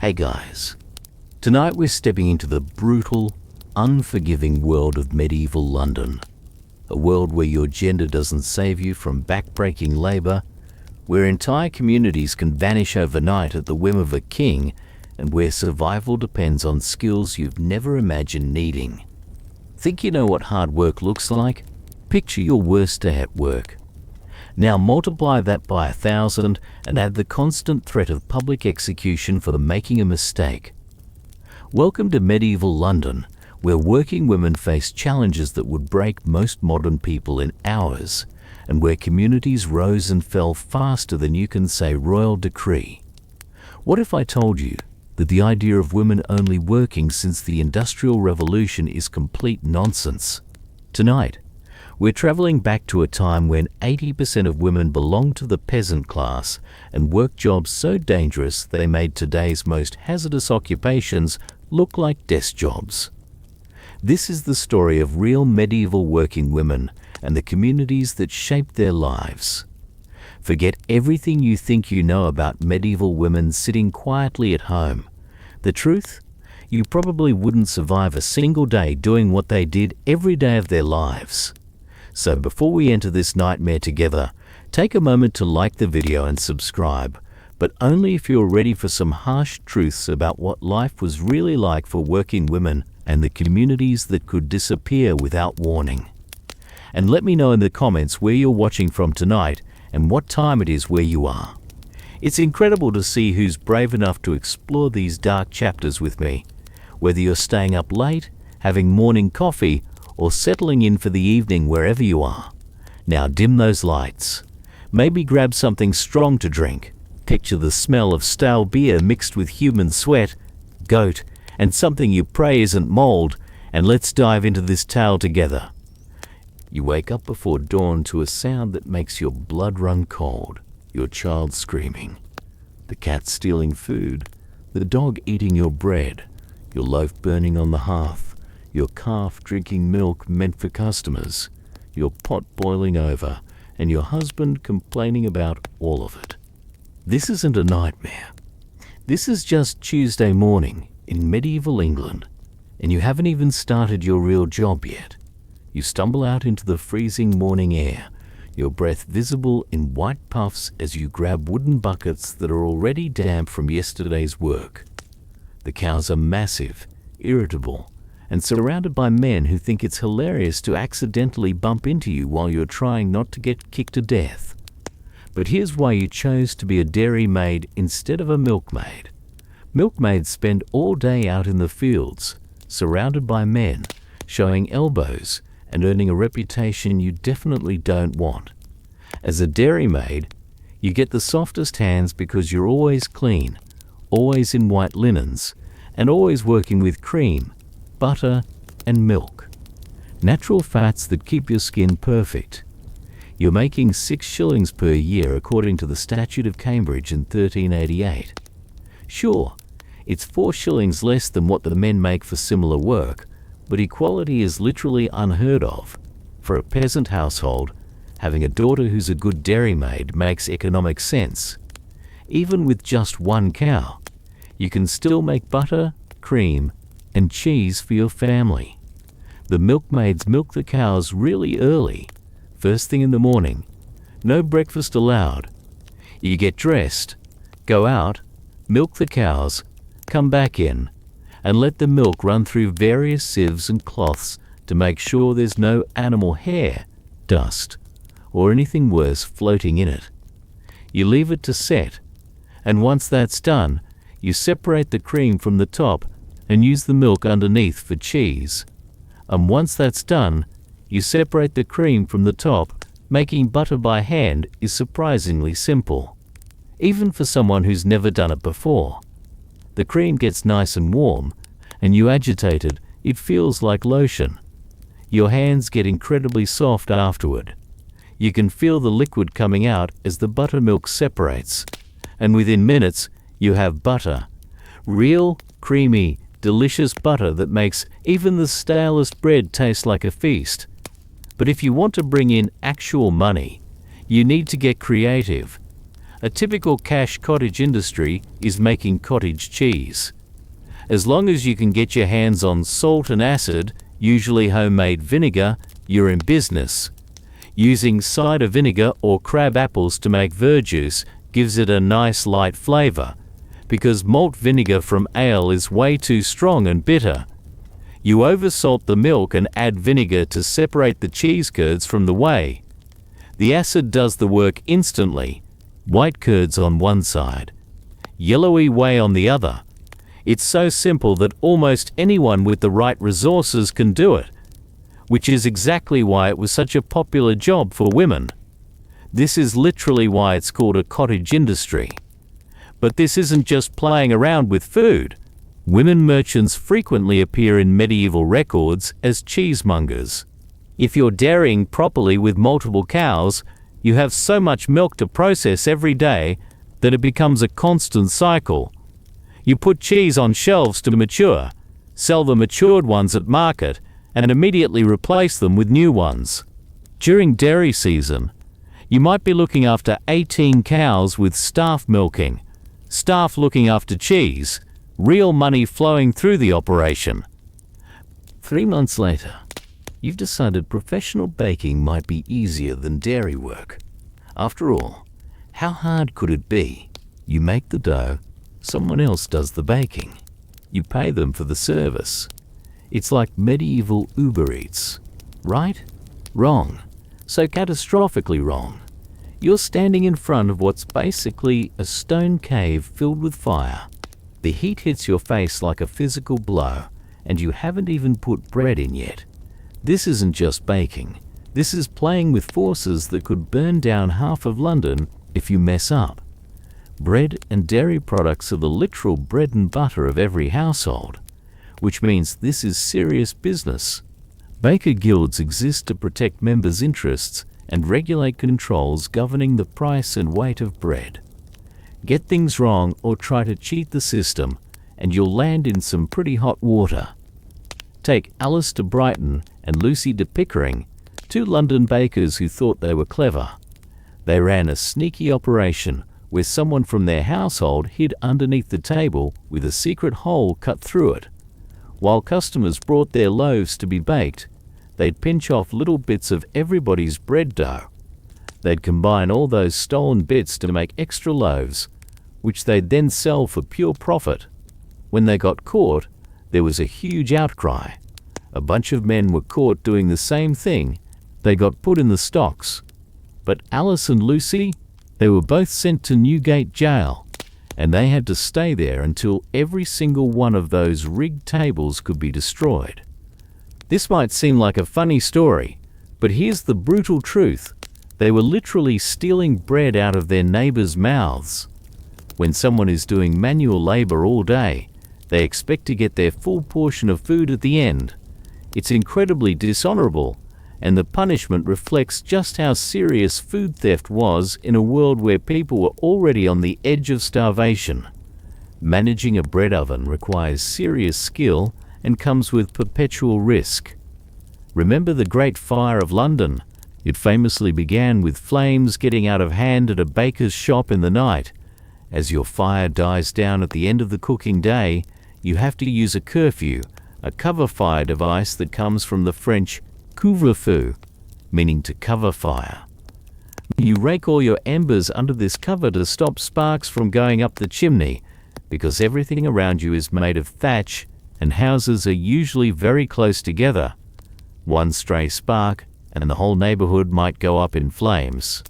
Hey guys, tonight we're stepping into the brutal, unforgiving world of medieval London. A world where your gender doesn't save you from backbreaking labour, where entire communities can vanish overnight at the whim of a king, and where survival depends on skills you've never imagined needing. Think you know what hard work looks like? Picture your worst day at work. Now multiply that by 1,000 and add the constant threat of public execution for making a mistake. Welcome to medieval London, where working women face challenges that would break most modern people in hours, and where communities rose and fell faster than you can say royal decree. What if I told you that the idea of women only working since the Industrial Revolution is complete nonsense? Tonight, we're traveling back to a time when 80% of women belonged to the peasant class and worked jobs so dangerous they made today's most hazardous occupations look like desk jobs. This is the story of real medieval working women and the communities that shaped their lives. Forget everything you think you know about medieval women sitting quietly at home. The truth? You probably wouldn't survive a single day doing what they did every day of their lives. So before we enter this nightmare together, take a moment to like the video and subscribe, but only if you're ready for some harsh truths about what life was really like for working women and the communities that could disappear without warning. And let me know in the comments where you're watching from tonight and what time it is where you are. It's incredible to see who's brave enough to explore these dark chapters with me, whether you're staying up late, having morning coffee, or settling in for the evening wherever you are. Now dim those lights. Maybe grab something strong to drink. Picture the smell of stale beer mixed with human sweat, goat, and something you pray isn't mold, and let's dive into this tale together. You wake up before dawn to a sound that makes your blood run cold. Your child screaming, the cat stealing food, the dog eating your bread, your loaf burning on the hearth, your calf drinking milk meant for customers, your pot boiling over, and your husband complaining about all of it. This isn't a nightmare. This is just Tuesday morning in medieval England, and you haven't even started your real job yet. You stumble out into the freezing morning air, your breath visible in white puffs as you grab wooden buckets that are already damp from yesterday's work. The cows are massive, irritable, and surrounded by men who think it's hilarious to accidentally bump into you while you're trying not to get kicked to death. But here's why you chose to be a dairy maid instead of a milkmaid. Milkmaids spend all day out in the fields, surrounded by men, showing elbows and earning a reputation you definitely don't want. As a dairymaid, you get the softest hands because you're always clean, always in white linens, and always working with cream, butter, and milk. Natural fats that keep your skin perfect. You're making 6 shillings per year according to the Statute of Cambridge in 1388. Sure, it's 4 shillings less than what the men make for similar work, but equality is literally unheard of. For a peasant household, having a daughter who's a good dairymaid makes economic sense. Even with just 1 cow, you can still make butter, cream, and cheese for your family. The milkmaids milk the cows really early, first thing in the morning. No breakfast allowed. You get dressed, go out, milk the cows, come back in, and let the milk run through various sieves and cloths to make sure there's no animal hair, dust, or anything worse floating in it. You leave it to set, and once that's done, you separate the cream from the top and use the milk underneath for cheese. And once that's done, you separate the cream from the top. Making butter by hand is surprisingly simple, even for someone who's never done it before. The cream gets nice and warm, and you agitate it, it feels like lotion. Your hands get incredibly soft afterward. You can feel the liquid coming out as the buttermilk separates, and within minutes you have butter. Real, creamy, delicious butter that makes even the stalest bread taste like a feast. But if you want to bring in actual money, you need to get creative. A typical cash cottage industry is making cottage cheese. As long as you can get your hands on salt and acid, usually homemade vinegar, you're in business. Using cider vinegar or crab apples to make verjuice gives it a nice light flavor, because malt vinegar from ale is way too strong and bitter. You oversalt the milk and add vinegar to separate the cheese curds from the whey. The acid does the work instantly. White curds on one side, yellowy whey on the other. It's so simple that almost anyone with the right resources can do it, which is exactly why it was such a popular job for women. This is literally why it's called a cottage industry. But this isn't just playing around with food. Women merchants frequently appear in medieval records as cheesemongers. If you're dairying properly with multiple cows, you have so much milk to process every day that it becomes a constant cycle. You put cheese on shelves to mature, sell the matured ones at market, and immediately replace them with new ones. During dairy season, you might be looking after 18 cows with staff milking, staff looking after cheese, real money flowing through the operation. 3 months later, you've decided professional baking might be easier than dairy work. After all, how hard could it be? You make the dough, someone else does the baking. You pay them for the service. It's like medieval Uber Eats. Right? Wrong. So catastrophically wrong. You're standing in front of what's basically a stone cave filled with fire. The heat hits your face like a physical blow, and you haven't even put bread in yet. This isn't just baking. This is playing with forces that could burn down half of London if you mess up. Bread and dairy products are the literal bread and butter of every household, which means this is serious business. Baker guilds exist to protect members' interests and regulate controls governing the price and weight of bread. Get things wrong or try to cheat the system, and you'll land in some pretty hot water. Take Alice to Brighton and Lucy to Pickering, 2 London bakers who thought they were clever. They ran a sneaky operation where someone from their household hid underneath the table with a secret hole cut through it. While customers brought their loaves to be baked, they'd pinch off little bits of everybody's bread dough. They'd combine all those stolen bits to make extra loaves, which they'd then sell for pure profit. When they got caught, there was a huge outcry. A bunch of men were caught doing the same thing. They got put in the stocks. But Alice and Lucy, they were both sent to Newgate Jail, and they had to stay there until every single one of those rigged tables could be destroyed. This might seem like a funny story, but here's the brutal truth. They were literally stealing bread out of their neighbors' mouths. When someone is doing manual labor all day, they expect to get their full portion of food at the end. It's incredibly dishonorable, and the punishment reflects just how serious food theft was in a world where people were already on the edge of starvation. Managing a bread oven requires serious skill and comes with perpetual risk. Remember the Great Fire of London? It famously began with flames getting out of hand at a baker's shop in the night. As your fire dies down at the end of the cooking day, you have to use a curfew, a cover fire device that comes from the French couvre-feu, meaning to cover fire. You rake all your embers under this cover to stop sparks from going up the chimney, because everything around you is made of thatch and houses are usually very close together. One stray spark and the whole neighborhood might go up in flames.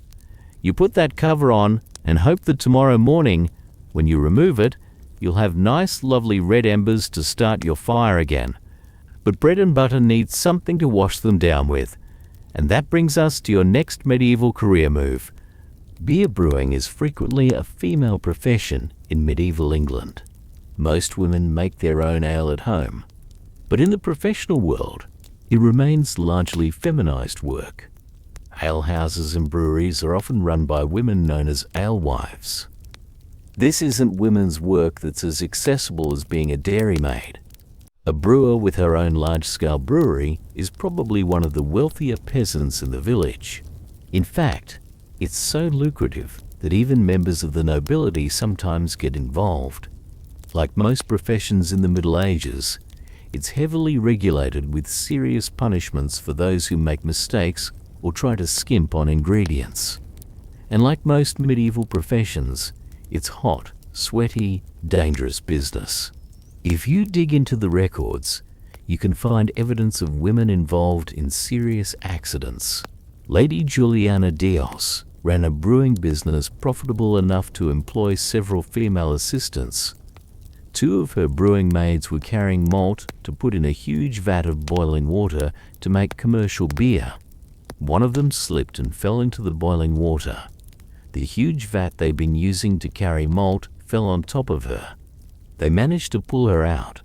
You put that cover on and hope that tomorrow morning, when you remove it, you'll have nice lovely red embers to start your fire again. But bread and butter need something to wash them down with. And that brings us to your next medieval career move. Beer brewing is frequently a female profession in medieval England. Most women make their own ale at home. But in the professional world, it remains largely feminized work. Alehouses and breweries are often run by women known as alewives. This isn't women's work that's as accessible as being a dairymaid. A brewer with her own large-scale brewery is probably one of the wealthier peasants in the village. In fact, it's so lucrative that even members of the nobility sometimes get involved. Like most professions in the Middle Ages, it's heavily regulated with serious punishments for those who make mistakes or try to skimp on ingredients. And like most medieval professions, it's hot, sweaty, dangerous business. If you dig into the records, you can find evidence of women involved in serious accidents. Lady Juliana Dios ran a brewing business profitable enough to employ several female assistants. 2 of her brewing maids were carrying malt to put in a huge vat of boiling water to make commercial beer. One of them slipped and fell into the boiling water. The huge vat they'd been using to carry malt fell on top of her. They managed to pull her out,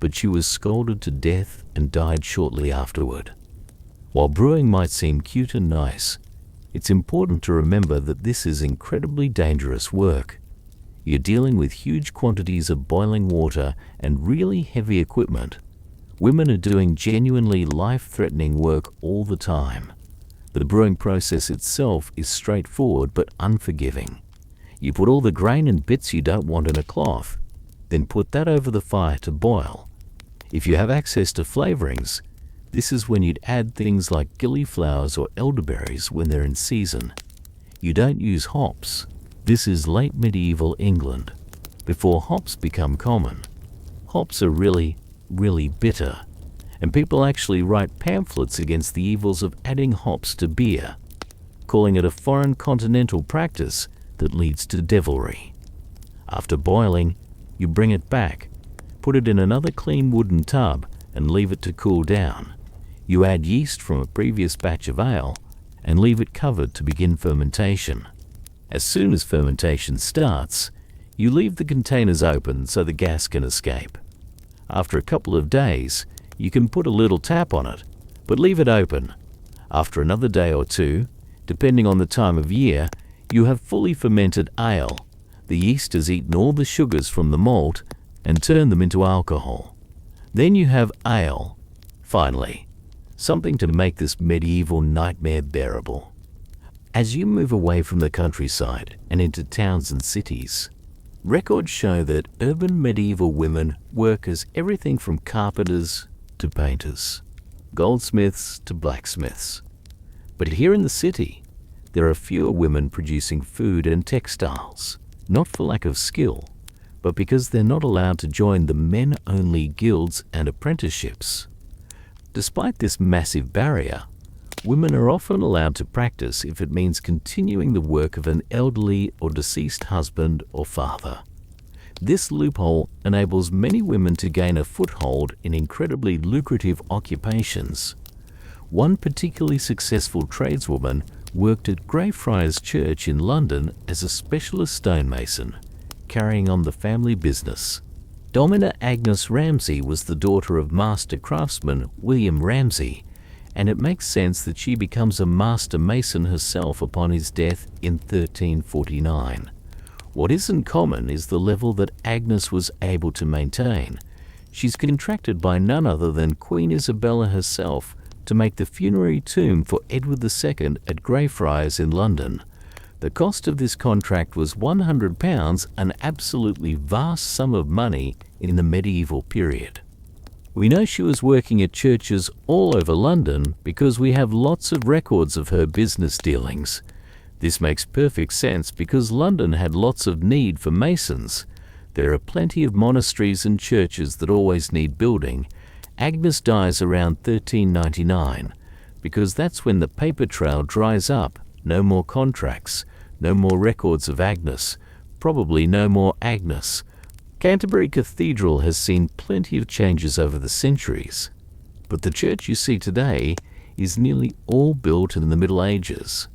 but she was scalded to death and died shortly afterward. While brewing might seem cute and nice, it's important to remember that this is incredibly dangerous work. You're dealing with huge quantities of boiling water and really heavy equipment. Women are doing genuinely life-threatening work all the time. The brewing process itself is straightforward but unforgiving. You put all the grain and bits you don't want in a cloth, then put that over the fire to boil. If you have access to flavorings, this is when you'd add things like gillyflowers or elderberries when they're in season. You don't use hops. This is late medieval England, before hops become common. Hops are really, really bitter, and people actually write pamphlets against the evils of adding hops to beer, calling it a foreign continental practice that leads to devilry. After boiling, you bring it back, put it in another clean wooden tub, and leave it to cool down. You add yeast from a previous batch of ale and leave it covered to begin fermentation. As soon as fermentation starts, you leave the containers open so the gas can escape. After a couple of days, you can put a little tap on it, but leave it open. After another day or 2, depending on the time of year, you have fully fermented ale. The yeast has eaten all the sugars from the malt and turned them into alcohol. Then you have ale. Finally, something to make this medieval nightmare bearable. As you move away from the countryside and into towns and cities, records show that urban medieval women work as everything from carpenters to painters, goldsmiths to blacksmiths. But here in the city, there are fewer women producing food and textiles, not for lack of skill, but because they're not allowed to join the men-only guilds and apprenticeships. Despite this massive barrier, women are often allowed to practice if it means continuing the work of an elderly or deceased husband or father. This loophole enables many women to gain a foothold in incredibly lucrative occupations. One particularly successful tradeswoman worked at Greyfriars Church in London as a specialist stonemason, carrying on the family business. Domina Agnes Ramsay was the daughter of master craftsman William Ramsay, and it makes sense that she becomes a master mason herself upon his death in 1349. What isn't common is the level that Agnes was able to maintain. She's contracted by none other than Queen Isabella herself to make the funerary tomb for Edward II at Greyfriars in London. The cost of this contract was £100, an absolutely vast sum of money in the medieval period. We know she was working at churches all over London because we have lots of records of her business dealings. This makes perfect sense because London had lots of need for masons. There are plenty of monasteries and churches that always need building. Agnes dies around 1399 because that's when the paper trail dries up. No more contracts, no more records of Agnes, probably no more Agnes. Canterbury Cathedral has seen plenty of changes over the centuries, but the church you see today is nearly all built in the Middle Ages.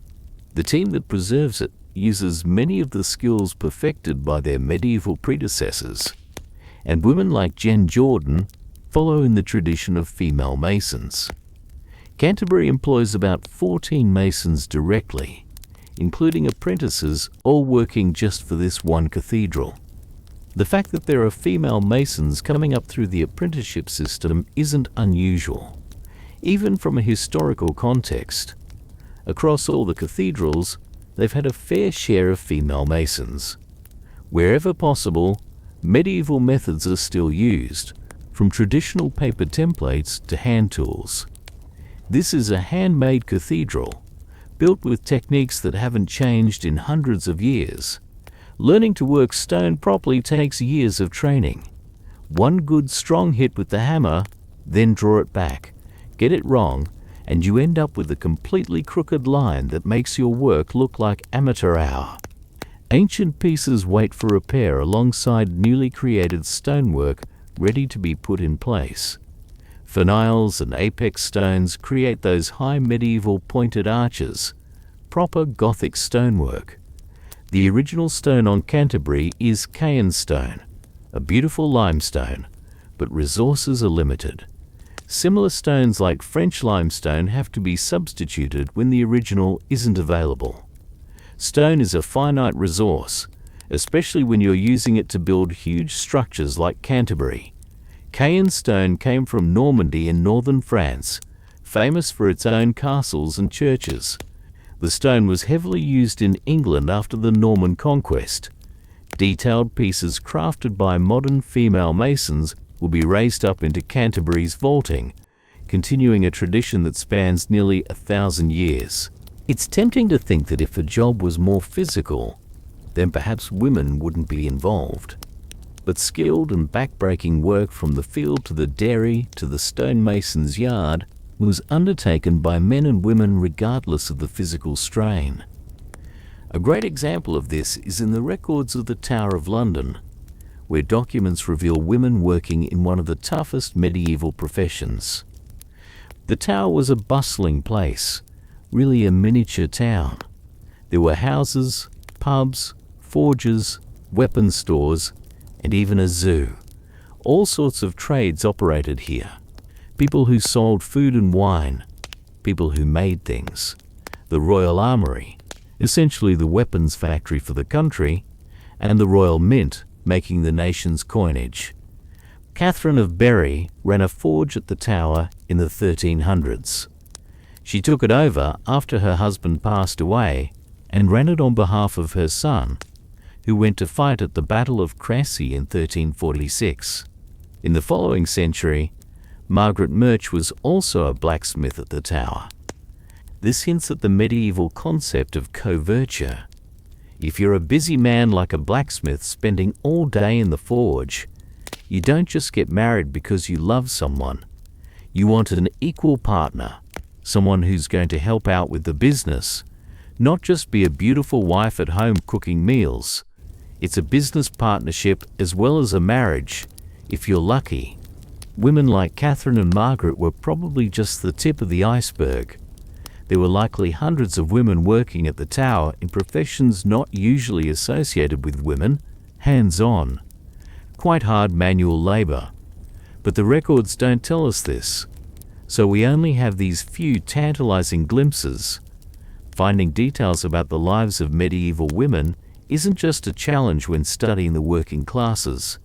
The team that preserves it uses many of the skills perfected by their medieval predecessors, and women like Jen Jordan follow in the tradition of female masons. Canterbury employs about 14 masons directly, including apprentices all working just for this one cathedral. The fact that there are female masons coming up through the apprenticeship system isn't unusual, even from a historical context. Across all the cathedrals, they've had a fair share of female masons. Wherever possible, medieval methods are still used, from traditional paper templates to hand tools. This is a handmade cathedral, built with techniques that haven't changed in hundreds of years. Learning to work stone properly takes years of training. One good strong hit with the hammer, then draw it back. Get it wrong, and you end up with a completely crooked line that makes your work look like amateur hour. Ancient pieces wait for repair alongside newly created stonework ready to be put in place. Finials and apex stones create those high medieval pointed arches, proper Gothic stonework. The original stone on Canterbury is Caen stone, a beautiful limestone, but resources are limited. Similar stones like French limestone have to be substituted when the original isn't available. Stone is a finite resource, especially when you're using it to build huge structures like Canterbury. Caen stone came from Normandy in northern France, famous for its own castles and churches. The stone was heavily used in England after the Norman conquest. Detailed pieces crafted by modern female masons will be raised up into Canterbury's vaulting, continuing a tradition that spans nearly 1,000 years. It's tempting to think that if a job was more physical, then perhaps women wouldn't be involved. But skilled and back-breaking work from the field to the dairy to the stonemason's yard was undertaken by men and women regardless of the physical strain. A great example of this is in the records of the Tower of London, where documents reveal women working in one of the toughest medieval professions. The tower was a bustling place, really a miniature town. There were houses, pubs, forges, weapon stores, and even a zoo. All sorts of trades operated here. People who sold food and wine, people who made things. The Royal Armoury, essentially the weapons factory for the country, and the Royal Mint, making the nation's coinage. Catherine of Berry ran a forge at the tower in the 1300s. She took it over after her husband passed away and ran it on behalf of her son, who went to fight at the Battle of Crecy in 1346. In the following century, Margaret Murch was also a blacksmith at the tower. This hints at the medieval concept of coverture. If you're a busy man like a blacksmith spending all day in the forge, you don't just get married because you love someone. You want an equal partner, someone who's going to help out with the business, not just be a beautiful wife at home cooking meals. It's a business partnership as well as a marriage, if you're lucky. Women like Catherine and Margaret were probably just the tip of the iceberg. There were likely hundreds of women working at the tower in professions not usually associated with women, hands-on, quite hard manual labor. But the records don't tell us this, so we only have these few tantalizing glimpses. Finding details about the lives of medieval women isn't just a challenge when studying the working classes.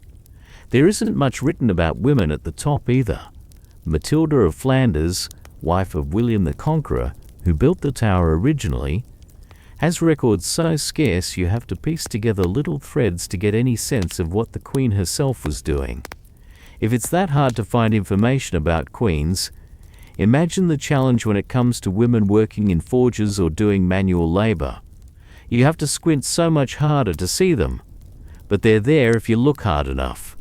There isn't much written about women at the top either. Matilda of Flanders, wife of William the Conqueror, who built the tower originally, has records so scarce you have to piece together little threads to get any sense of what the Queen herself was doing. If it's that hard to find information about queens, imagine the challenge when it comes to women working in forges or doing manual labor. You have to squint so much harder to see them, but they're there if you look hard enough.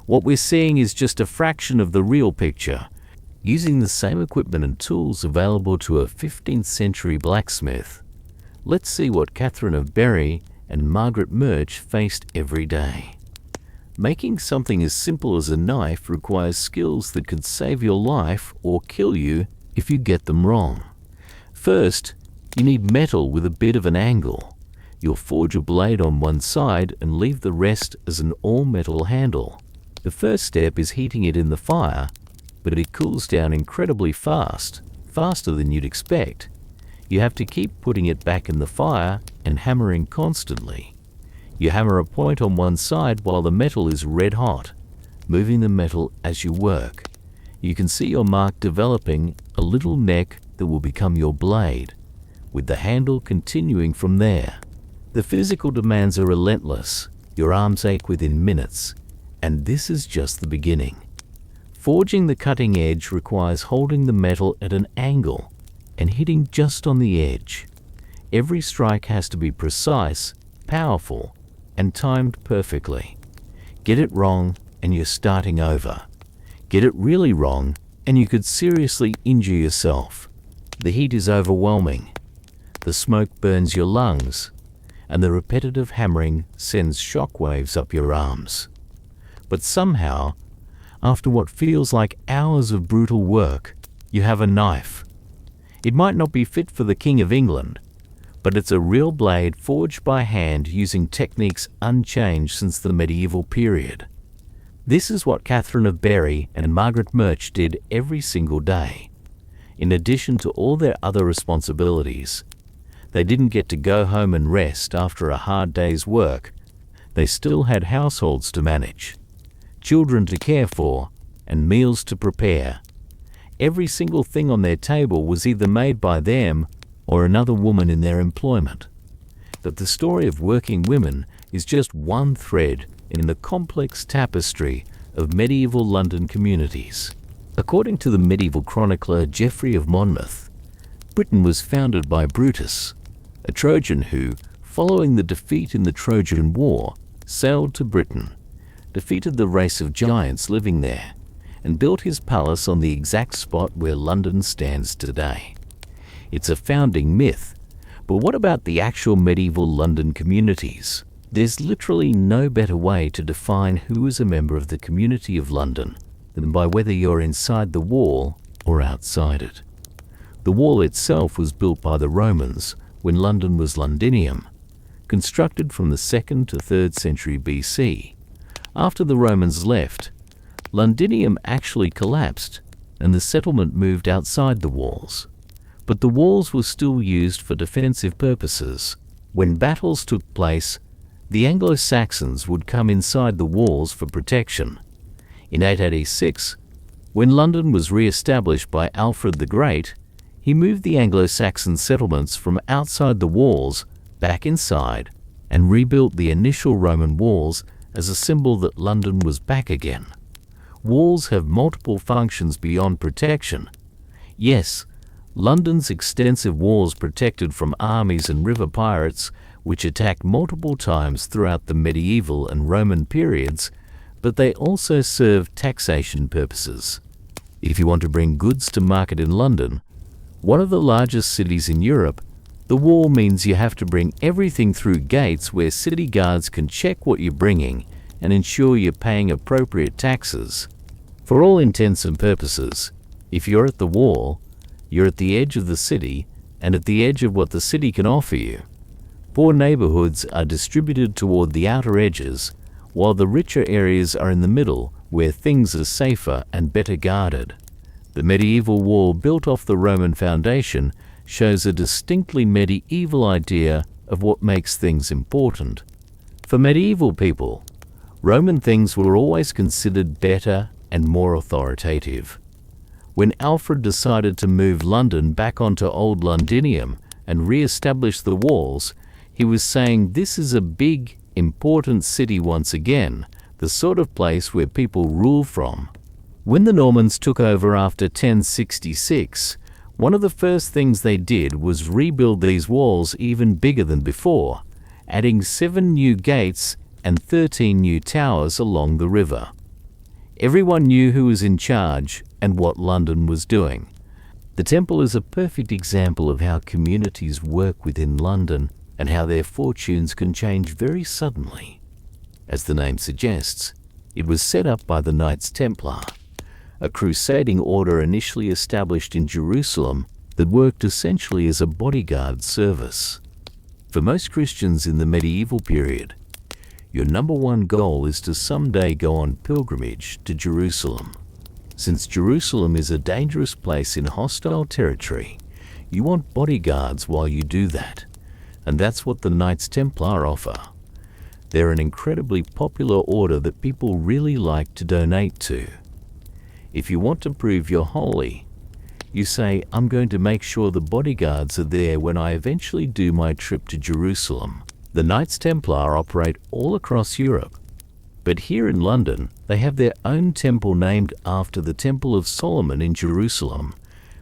What we're seeing is just a fraction of the real picture. Using the same equipment and tools available to a 15th century blacksmith, let's see what Catherine of Berry and Margaret Murch faced every day. Making something as simple as a knife requires skills that could save your life or kill you if you get them wrong. First, you need metal with a bit of an angle. You'll forge a blade on one side and leave the rest as an all-metal handle. The first step is heating it in the fire, but it cools down incredibly fast, faster than you'd expect. You have to keep putting it back in the fire and hammering constantly. You hammer a point on one side while the metal is red hot, moving the metal as you work. You can see your mark developing, a little neck that will become your blade. with the handle continuing from there. The physical demands are relentless. Your arms ache within minutes, and this is just the beginning. Forging the cutting edge requires holding the metal at an angle and hitting just on the edge. Every strike has to be precise, powerful, and timed perfectly. Get it wrong and you're starting over. Get it really wrong and you could seriously injure yourself. The heat is overwhelming. The smoke burns your lungs, and the repetitive hammering sends shockwaves up your arms. But somehow, after what feels like hours of brutal work, you have a knife. It might not be fit for the King of England, but it's a real blade forged by hand using techniques unchanged since the medieval period. This is what Catherine of Berry and Margaret Murch did every single day. In addition to all their other responsibilities, they didn't get to go home and rest after a hard day's work. They still had households to manage, children to care for, and meals to prepare. Every single thing on their table was either made by them or another woman in their employment. But the story of working women is just one thread in the complex tapestry of medieval London communities. According to the medieval chronicler Geoffrey of Monmouth, Britain was founded by Brutus, a Trojan who, following the defeat in the Trojan War, sailed to Britain, defeated the race of giants living there, and built his palace on the exact spot where London stands today. It's a founding myth, but what about the actual medieval London communities? There's literally no better way to define who is a member of the community of London than by whether you're inside the wall or outside it. The wall itself was built by the Romans when London was Londinium, constructed from the 2nd to 3rd century BC. After the Romans left, Londinium actually collapsed and the settlement moved outside the walls. But the walls were still used for defensive purposes. When battles took place, the Anglo-Saxons would come inside the walls for protection. In 886, when London was re-established by Alfred the Great, he moved the Anglo-Saxon settlements from outside the walls back inside and rebuilt the initial Roman walls as a symbol that London was back again. Walls have multiple functions beyond protection. Yes, London's extensive walls protected from armies and river pirates which attacked multiple times throughout the medieval and Roman periods, but they also served taxation purposes. If you want to bring goods to market in London, one of the largest cities in Europe, the wall means you have to bring everything through gates where city guards can check what you're bringing and ensure you're paying appropriate taxes. For all intents and purposes, if you're at the wall, you're at the edge of the city and at the edge of what the city can offer you. Poor neighborhoods are distributed toward the outer edges, while the richer areas are in the middle where things are safer and better guarded. The medieval wall built off the Roman foundation shows a distinctly medieval idea of what makes things important. For medieval people, Roman things were always considered better and more authoritative. When Alfred decided to move London back onto Old Londinium and re-establish the walls, he was saying this is a big, important city once again, the sort of place where people rule from. When the Normans took over after 1066, one of the first things they did was rebuild these walls even bigger than before, adding 7 new gates and 13 new towers along the river. Everyone knew who was in charge and what London was doing. The Temple is a perfect example of how communities work within London and how their fortunes can change very suddenly. As the name suggests, it was set up by the Knights Templar, a crusading order initially established in Jerusalem that worked essentially as a bodyguard service. For most Christians in the medieval period, your number one goal is to someday go on pilgrimage to Jerusalem. Since Jerusalem is a dangerous place in hostile territory, you want bodyguards while you do that, and that's what the Knights Templar offer. They're an incredibly popular order that people really like to donate to. If you want to prove you're holy, You say, I'm going to make sure the bodyguards are there when I eventually do my trip to Jerusalem. The Knights Templar operate all across Europe, but here in London, they have their own temple named after the Temple of Solomon in Jerusalem,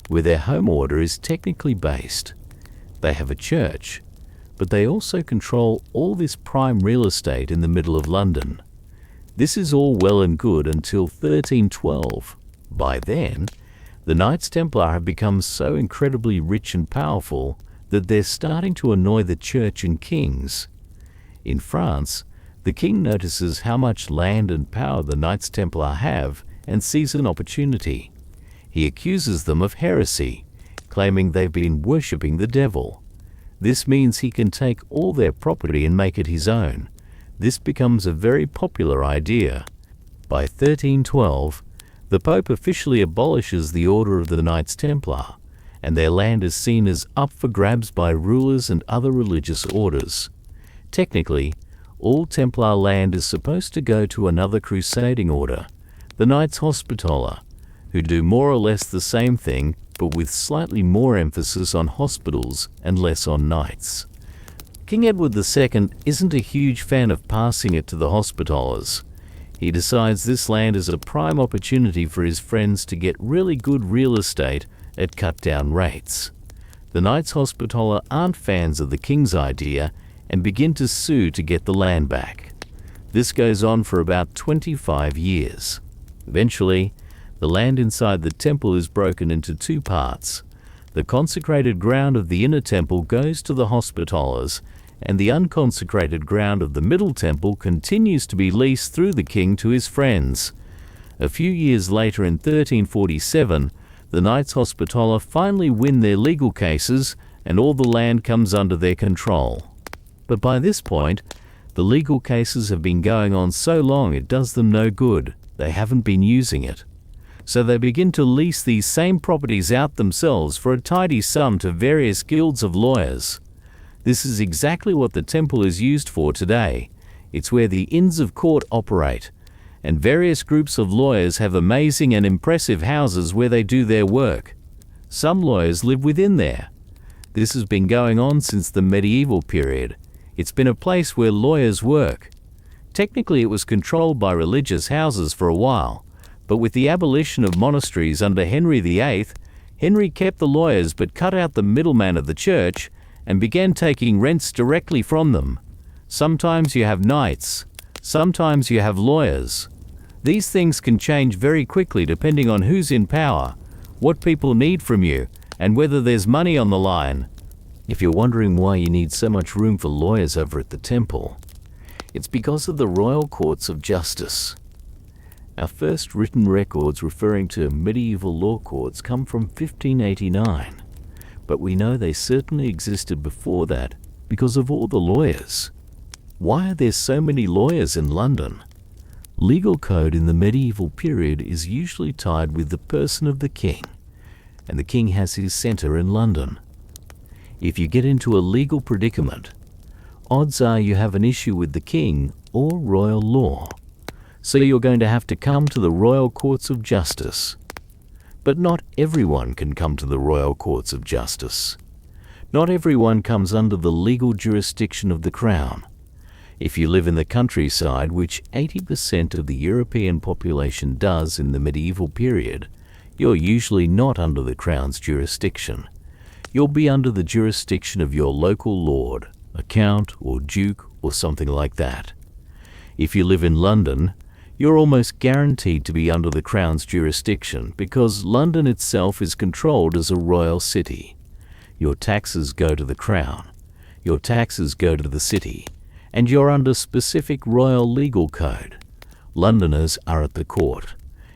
where their home order is technically based. They have a church, but they also control all this prime real estate in the middle of London. This is all well and good until 1312. By then, the Knights Templar have become so incredibly rich and powerful that they're starting to annoy the church and kings. In France, the king notices how much land and power the Knights Templar have and sees an opportunity. He accuses them of heresy, claiming they've been worshipping the devil. This means he can take all their property and make it his own. This becomes a very popular idea. By 1312, the Pope officially abolishes the Order of the Knights Templar, and their land is seen as up for grabs by rulers and other religious orders. Technically, all Templar land is supposed to go to another crusading order, the Knights Hospitaller, who do more or less the same thing, but with slightly more emphasis on hospitals and less on knights. King Edward II isn't a huge fan of passing it to the Hospitallers. He decides this land is a prime opportunity for his friends to get really good real estate at cut-down rates. The Knights Hospitaller aren't fans of the king's idea and begin to sue to get the land back. This goes on for about 25 years. Eventually, the land inside the temple is broken into two parts. The consecrated ground of the inner temple goes to the Hospitallers, and the unconsecrated ground of the middle temple continues to be leased through the king to his friends. A few years later in 1347, the Knights Hospitaller finally win their legal cases and all the land comes under their control. But by this point, the legal cases have been going on so long it does them no good. They haven't been using it. So they begin to lease these same properties out themselves for a tidy sum to various guilds of lawyers. This is exactly what the temple is used for today. It's where the Inns of Court operate, and various groups of lawyers have amazing and impressive houses where they do their work. Some lawyers live within there. This has been going on since the medieval period. It's been a place where lawyers work. Technically, it was controlled by religious houses for a while, but with the abolition of monasteries under Henry VIII, Henry kept the lawyers but cut out the middleman of the church and began taking rents directly from them. Sometimes you have knights, sometimes you have lawyers. These things can change very quickly depending on who's in power, what people need from you, and whether there's money on the line. If you're wondering why you need so much room for lawyers over at the temple, it's because of the royal courts of justice. Our first written records referring to medieval law courts come from 1589, but we know they certainly existed before that because of all the lawyers. Why are there so many lawyers in London? Legal code in the medieval period is usually tied with the person of the king, and the king has his centre in London. If you get into a legal predicament, odds are you have an issue with the king or royal law. So you're going to have to come to the royal courts of justice. But not everyone can come to the royal courts of justice. Not everyone comes under the legal jurisdiction of the crown. If you live in the countryside, which 80% of the European population does in the medieval period, you're usually not under the crown's jurisdiction. You'll be under the jurisdiction of your local lord, a count or duke or something like that. If you live in London, you're almost guaranteed to be under the Crown's jurisdiction because London itself is controlled as a royal city. Your taxes go to the Crown, your taxes go to the city, and you're under specific royal legal code. Londoners are at the court.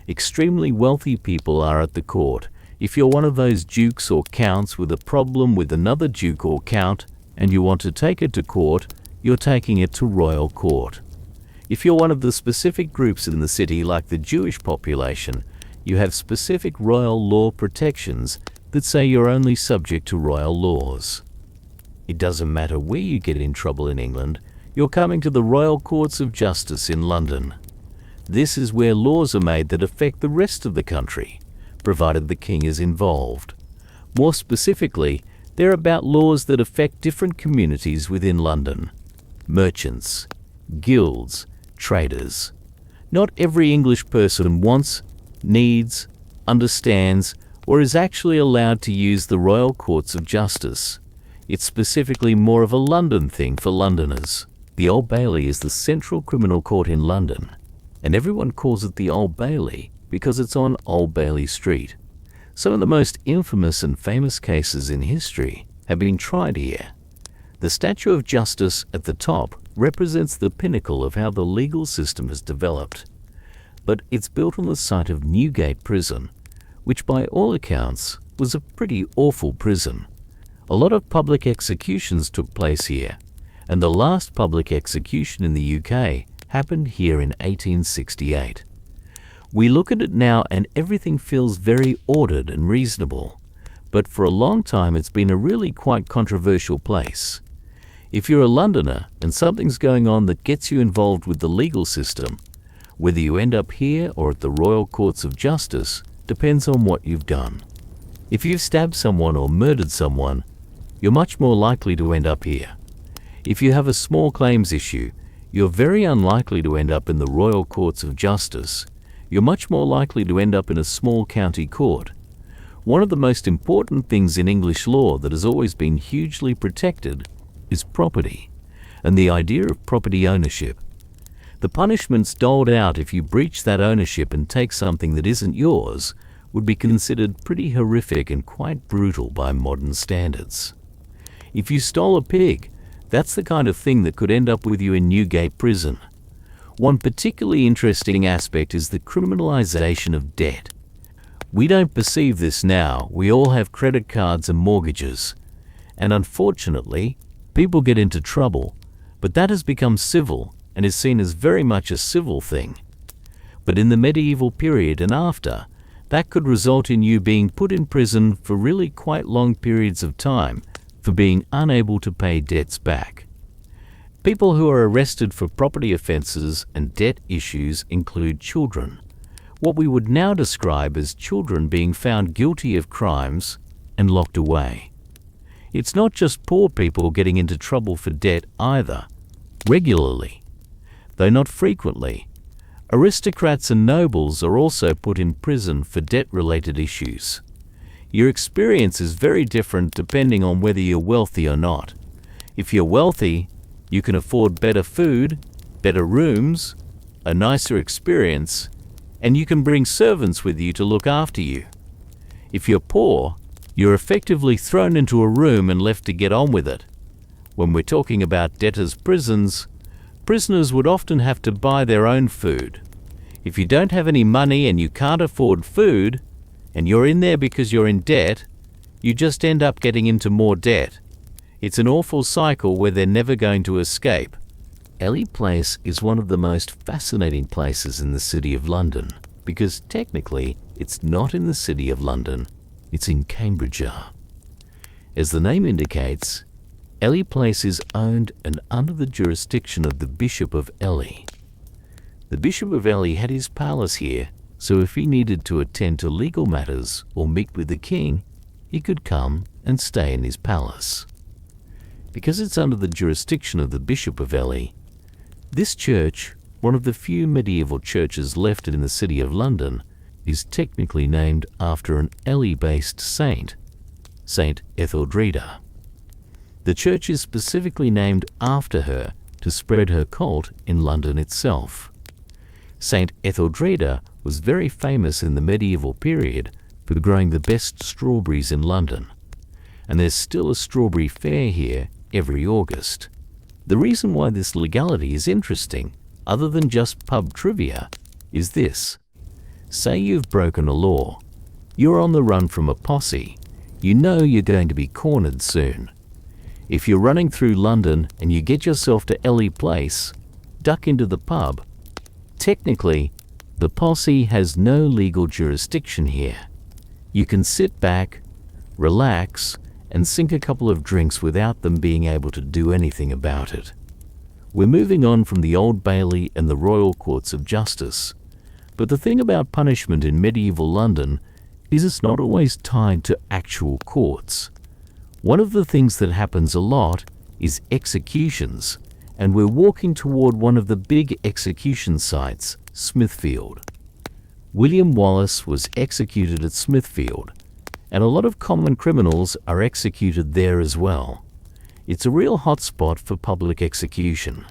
Extremely wealthy people are at the court. If you're one of those dukes or counts with a problem with another duke or count and you want to take it to court, you're taking it to royal court. If you're one of the specific groups in the city like the Jewish population, you have specific royal law protections that say you're only subject to royal laws. It doesn't matter where you get in trouble in England, you're coming to the royal courts of justice in London. This is where laws are made that affect the rest of the country. provided the king is involved. More specifically, they're about laws that affect different communities within London. Merchants, guilds, traders. Not every English person wants, needs, understands, or is actually allowed to use the royal courts of justice. It's specifically more of a London thing for Londoners. The Old Bailey is the central criminal court in London, and everyone calls it the Old Bailey because it's on Old Bailey Street. Some of the most infamous and famous cases in history have been tried here. The Statue of Justice at the top represents the pinnacle of how the legal system has developed, but it's built on the site of Newgate Prison, which by all accounts was a pretty awful prison. A lot of public executions took place here, and the last public execution in the UK happened here in 1868. We look at it now and everything feels very ordered and reasonable, but for a long time it's been a really quite controversial place. If you're a Londoner and something's going on that gets you involved with the legal system, whether you end up here or at the Royal Courts of Justice depends on what you've done. If you've stabbed someone or murdered someone, you're much more likely to end up here. If you have a small claims issue, you're very unlikely to end up in the Royal Courts of Justice. You're much more likely to end up in a small county court. One of the most important things in English law that has always been hugely protected is property, and the idea of property ownership. The punishments doled out if you breach that ownership and take something that isn't yours would be considered pretty horrific and quite brutal by modern standards. If you stole a pig, that's the kind of thing that could end up with you in Newgate Prison. One particularly interesting aspect is the criminalization of debt. We don't perceive this now. We all have credit cards and mortgages. And unfortunately, people get into trouble, but that has become civil and is seen as very much a civil thing. But in the medieval period and after, that could result in you being put in prison for really quite long periods of time for being unable to pay debts back. People who are arrested for property offences and debt issues include children, what we would now describe as children being found guilty of crimes and locked away. It's not just poor people getting into trouble for debt either. Regularly, though not frequently, aristocrats and nobles are also put in prison for debt-related issues. Your experience is very different depending on whether you're wealthy or not. If you're wealthy, you can afford better food, better rooms, a nicer experience, and you can bring servants with you to look after you. If you're poor, you're effectively thrown into a room and left to get on with it. When we're talking about debtors' prisons, prisoners would often have to buy their own food. If you don't have any money and you can't afford food, and you're in there because you're in debt, you just end up getting into more debt. It's an awful cycle where they're never going to escape. Ely Place is one of the most fascinating places in the City of London, because technically it's not in the City of London, it's in Cambridgeshire. As the name indicates, Ely Place is owned and under the jurisdiction of the Bishop of Ely. The Bishop of Ely had his palace here, so if he needed to attend to legal matters or meet with the king, he could come and stay in his palace. Because it's under the jurisdiction of the Bishop of Ely, this church, one of the few medieval churches left in the City of London, is technically named after an Ely-based saint, Saint Etheldreda. The church is specifically named after her to spread her cult in London itself. Saint Etheldreda was very famous in the medieval period for growing the best strawberries in London, and there's still a strawberry fair here every August. The reason why this legality is interesting, other than just pub trivia, is this. Say you've broken a law. You're on the run from a posse. You know you're going to be cornered soon. If you're running through London and you get yourself to Ely Place, duck into the pub. Technically, the posse has no legal jurisdiction here. You can sit back, relax, and sink a couple of drinks without them being able to do anything about it. We're moving on from the Old Bailey and the Royal Courts of Justice, but the thing about punishment in medieval London is it's not always tied to actual courts. One of the things that happens a lot is executions, and we're walking toward one of the big execution sites, Smithfield. William Wallace was executed at Smithfield, and a lot of common criminals are executed there as well. It's a real hotspot for public execution.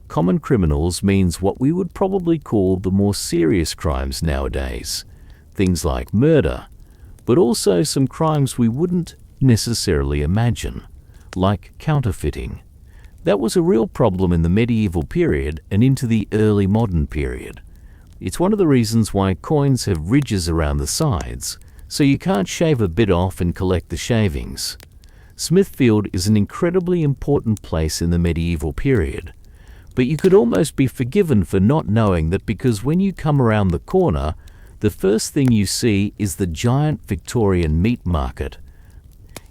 Common criminals means what we would probably call the more serious crimes nowadays, things like murder, but also some crimes we wouldn't necessarily imagine, like counterfeiting. That was a real problem in the medieval period and into the early modern period. It's one of the reasons why coins have ridges around the sides, so you can't shave a bit off and collect the shavings. Smithfield is an incredibly important place in the medieval period, but you could almost be forgiven for not knowing that, because when you come around the corner, the first thing you see is the giant Victorian meat market.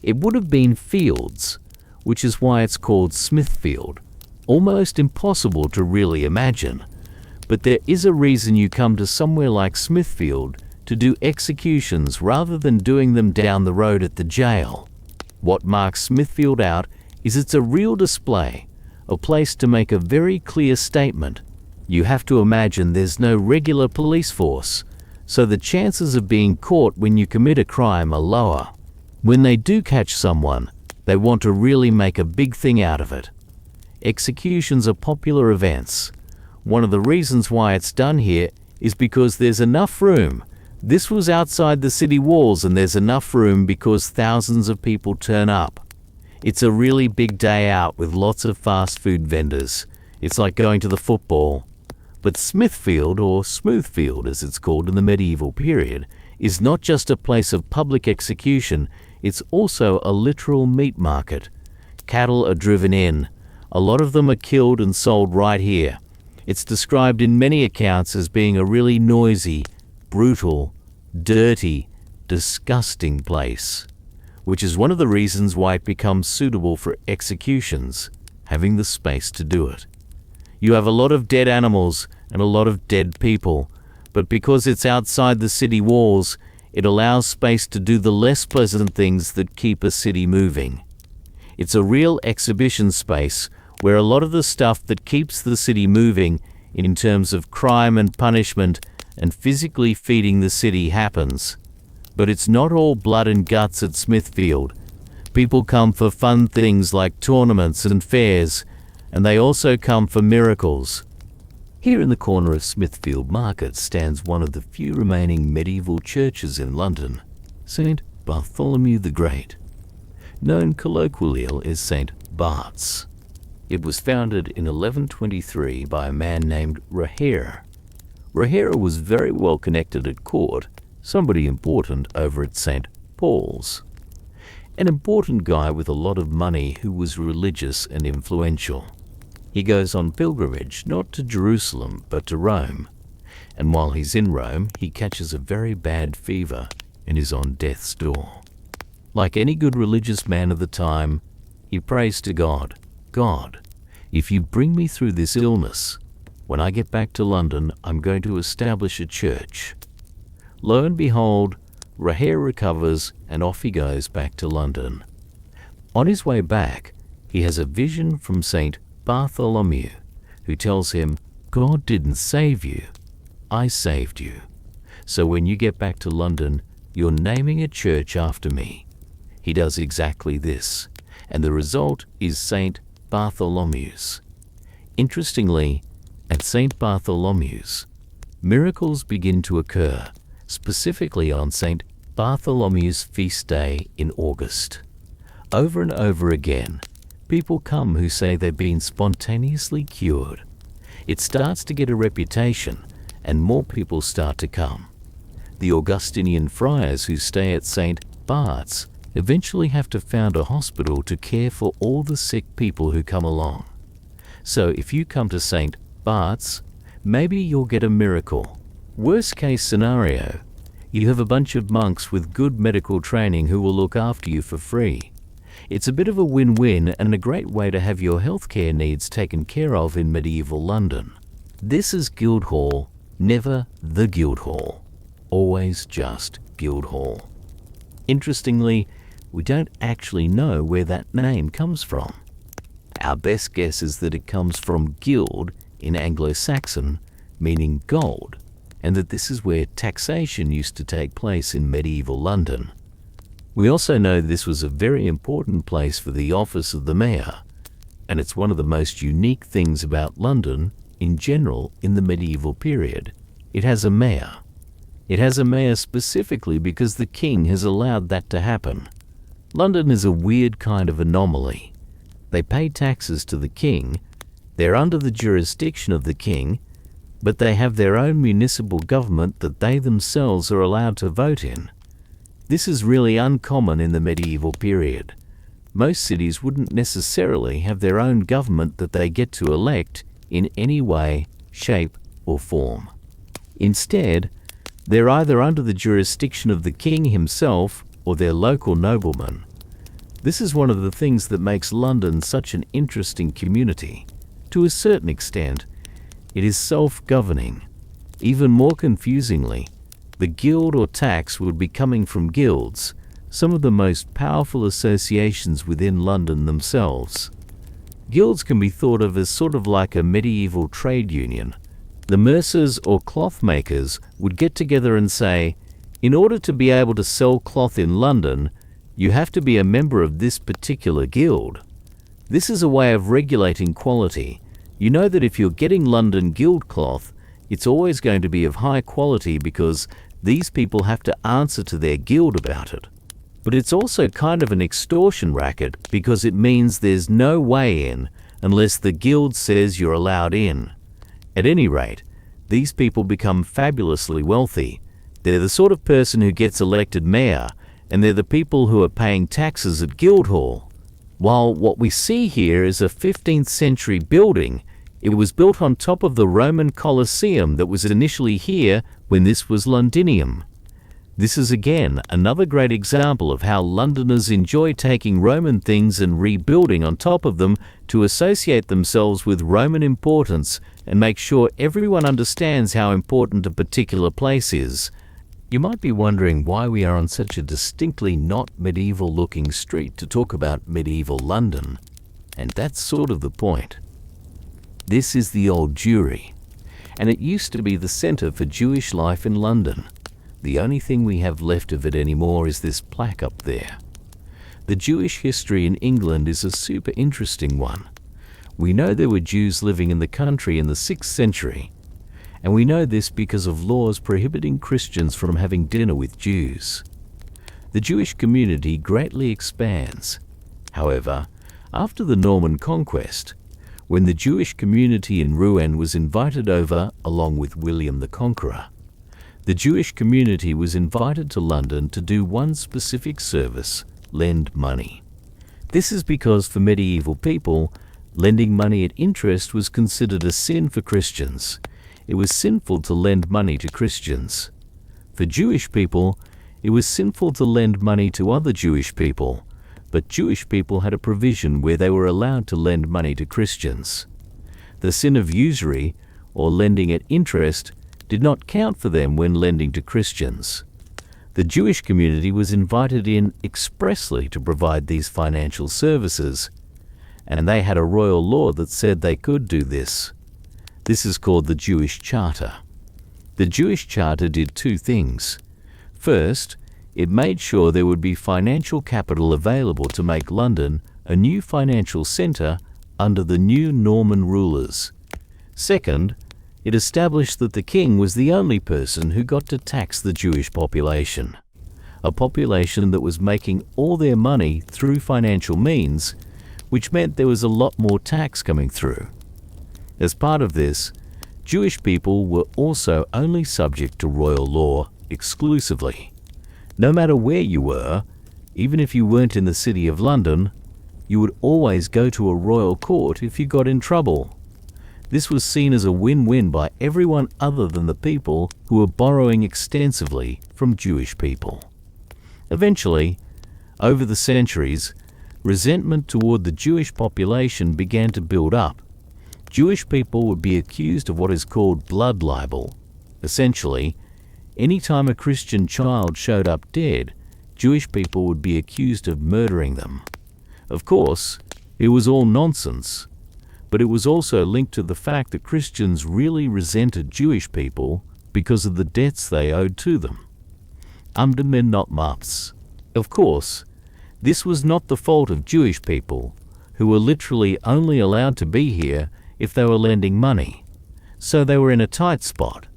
It would have been Fields, which is why it's called Smithfield. Almost impossible to really imagine. But there is a reason you come to somewhere like Smithfield to do executions rather than doing them down the road at the jail. What marks Smithfield out is it's a real display, a place to make a very clear statement. You have to imagine there's no regular police force, so the chances of being caught when you commit a crime are lower. When they do catch someone, they want to really make a big thing out of it. Executions are popular events. One of the reasons why it's done here is because there's enough room. This was outside the city walls, and there's enough room because thousands of people turn up. It's a really big day out with lots of fast food vendors. It's like going to the football. But Smithfield, or Smoothfield as it's called in the medieval period, is not just a place of public execution, it's also a literal meat market. Cattle are driven in. A lot of them are killed and sold right here. It's described in many accounts as being a really noisy, brutal, dirty, disgusting place, which is one of the reasons why it becomes suitable for executions, having the space to do it. You have a lot of dead animals and a lot of dead people, but because it's outside the city walls, it allows space to do the less pleasant things that keep a city moving. It's a real exhibition space where a lot of the stuff that keeps the city moving in terms of crime and punishment and physically feeding the city happens. But it's not all blood and guts at Smithfield. People come for fun things like tournaments and fairs, and they also come for miracles. Here in the corner of Smithfield Market stands one of the few remaining medieval churches in London, St. Bartholomew the Great, known colloquially as St. Bart's. It was founded in 1123 by a man named Rahera. Rahera was very well connected at court, somebody important over at St. Paul's. An important guy with a lot of money who was religious and influential. He goes on pilgrimage not to Jerusalem but to Rome, and while he's in Rome he catches a very bad fever and is on death's door. Like any good religious man of the time, he prays to God, "God, if you bring me through this illness, when I get back to London I'm going to establish a church." Lo and behold, Rahera recovers and off he goes back to London. On his way back, he has a vision from St. Bartholomew, who tells him, "God didn't save you, I saved you. So when you get back to London, you're naming a church after me." He does exactly this, and the result is St. Bartholomew's. Interestingly, at St. Bartholomew's, miracles begin to occur, specifically on St. Bartholomew's feast day in August. Over and over again, people come who say they've been spontaneously cured. It starts to get a reputation, and more people start to come. The Augustinian friars who stay at St. Bart's eventually have to found a hospital to care for all the sick people who come along. So if you come to St. Bart's, maybe you'll get a miracle. Worst case scenario, you have a bunch of monks with good medical training who will look after you for free. It's a bit of a win-win and a great way to have your healthcare needs taken care of in medieval London. This is Guildhall, never the Guildhall. Always just Guildhall. Guildhall. Interestingly, we don't actually know where that name comes from. Our best guess is that it comes from guild in Anglo-Saxon, meaning gold, and that this is where taxation used to take place in medieval London. We also know this was a very important place for the office of the mayor, and it's one of the most unique things about London in general in the medieval period. It has a mayor. It has a mayor specifically because the king has allowed that to happen. London is a weird kind of anomaly. They pay taxes to the king, they're under the jurisdiction of the king, but they have their own municipal government that they themselves are allowed to vote in. This is really uncommon in the medieval period. Most cities wouldn't necessarily have their own government that they get to elect in any way, shape, or form. Instead, they're either under the jurisdiction of the king himself or their local noblemen. This is one of the things that makes London such an interesting community. To a certain extent, it is self-governing. Even more confusingly, the guild or tax would be coming from guilds, some of the most powerful associations within London themselves. Guilds can be thought of as sort of like a medieval trade union. The mercers or cloth makers would get together and say, in order to be able to sell cloth in London, you have to be a member of this particular guild. This is a way of regulating quality. You know that if you're getting London guild cloth, it's always going to be of high quality because these people have to answer to their guild about it. But it's also kind of an extortion racket because it means there's no way in unless the guild says you're allowed in. At any rate, these people become fabulously wealthy. They're the sort of person who gets elected mayor, and they're the people who are paying taxes at Guildhall. While what we see here is a 15th century building, it was built on top of the Roman Colosseum that was initially here when this was Londinium. This is again another great example of how Londoners enjoy taking Roman things and rebuilding on top of them to associate themselves with Roman importance and make sure everyone understands how important a particular place is. You might be wondering why we are on such a distinctly not medieval-looking street to talk about medieval London, and that's sort of the point. This is the Old Jewry, and it used to be the centre for Jewish life in London. The only thing we have left of it anymore is this plaque up there. The Jewish history in England is a super interesting one. We know there were Jews living in the country in the 6th century, and we know this because of laws prohibiting Christians from having dinner with Jews. The Jewish community greatly expands. However, after the Norman conquest, when the Jewish community in Rouen was invited over along with William the Conqueror, the Jewish community was invited to London to do one specific service: lend money. This is because for medieval people, lending money at interest was considered a sin for Christians. It was sinful to lend money to Christians. For Jewish people, it was sinful to lend money to other Jewish people, but Jewish people had a provision where they were allowed to lend money to Christians. The sin of usury, or lending at interest, did not count for them when lending to Christians. The Jewish community was invited in expressly to provide these financial services, and they had a royal law that said they could do this. This is called the Jewish Charter. The Jewish Charter did two things. First, it made sure there would be financial capital available to make London a new financial centre under the new Norman rulers. Second, it established that the king was the only person who got to tax the Jewish population, a population that was making all their money through financial means, which meant there was a lot more tax coming through. As part of this, Jewish people were also only subject to royal law exclusively. No matter where you were, even if you weren't in the city of London, you would always go to a royal court if you got in trouble. This was seen as a win-win by everyone other than the people who were borrowing extensively from Jewish people. Eventually, over the centuries, resentment toward the Jewish population began to build up. Jewish people would be accused of what is called blood libel. Essentially, Anytime a Christian child showed up dead, Jewish people would be accused of murdering them. Of course, it was all nonsense, but it was also linked to the fact that Christians really resented Jewish people because of the debts they owed to them. Men not muffs. Of course, this was not the fault of Jewish people, who were literally only allowed to be here if they were lending money, so they were in a tight spot.